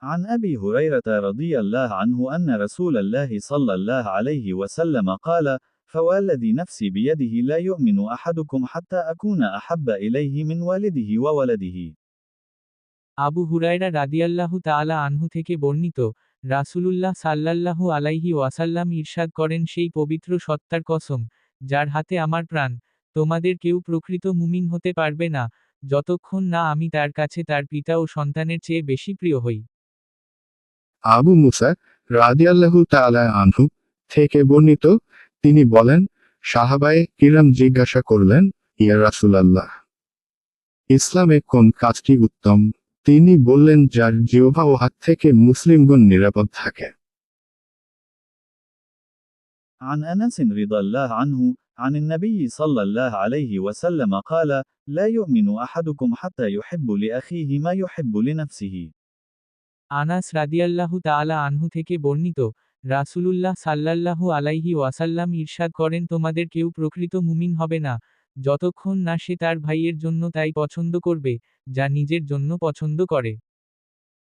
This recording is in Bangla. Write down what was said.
عن أبي هريرة رضي الله عنه أن رسول الله صلى الله عليه وسلم قال: فوالذي نفسي بيده لا يؤمن أحدكم حتى أكون أحب إليه من والده وولده। আবু হুরায়রা রাদিয়াল্লাহু তাআলা আনহু থেকে বর্ণিত, রাসূলুল্লাহ সাল্লাল্লাহু আলাইহি ওয়াসাল্লাম ইরশাদ করেন, সেই পবিত্র সত্তার কসম, যার হাতে আমার প্রাণ, তোমাদের কেউ প্রকৃত মুমিন হতে পারবে না, যতক্ষণ না আমি তার কাছে তার পিতা ও সন্তানের চেয়ে বেশি প্রিয় হই। আবু মুসা রাদিয়াল্লাহু তাআলা আনহু থেকে বর্ণিত, তিনি বলেন, সাহাবায়ে কিরাম জিজ্ঞাসা করলেন, ইয়া রাসূলাল্লাহ, ইসলামে কোন কাজটি উত্তম? তিনি বললেন, যার জিহ্বা ও হাত থেকে মুসলিমগণ নিরাপদ থাকে। عن أنس رضي الله عنه عن النبي صلى الله عليه وسلم قال: لا يؤمن أحدكم حتى يحب لأخيه ما يحب لنفسه। আনাস রাদিয়াল্লাহু তাআলা আনহু থেকে বর্ণিত, রাসূলুল্লাহ সাল্লাল্লাহু আলাইহি ওয়াসাল্লাম ইরশাদ করেন, তোমাদের কেউ প্রকৃত মুমিন হবে না, যতক্ষণ না সে তার ভাইয়ের জন্য তাই পছন্দ করবে, যা নিজের জন্য পছন্দ করে।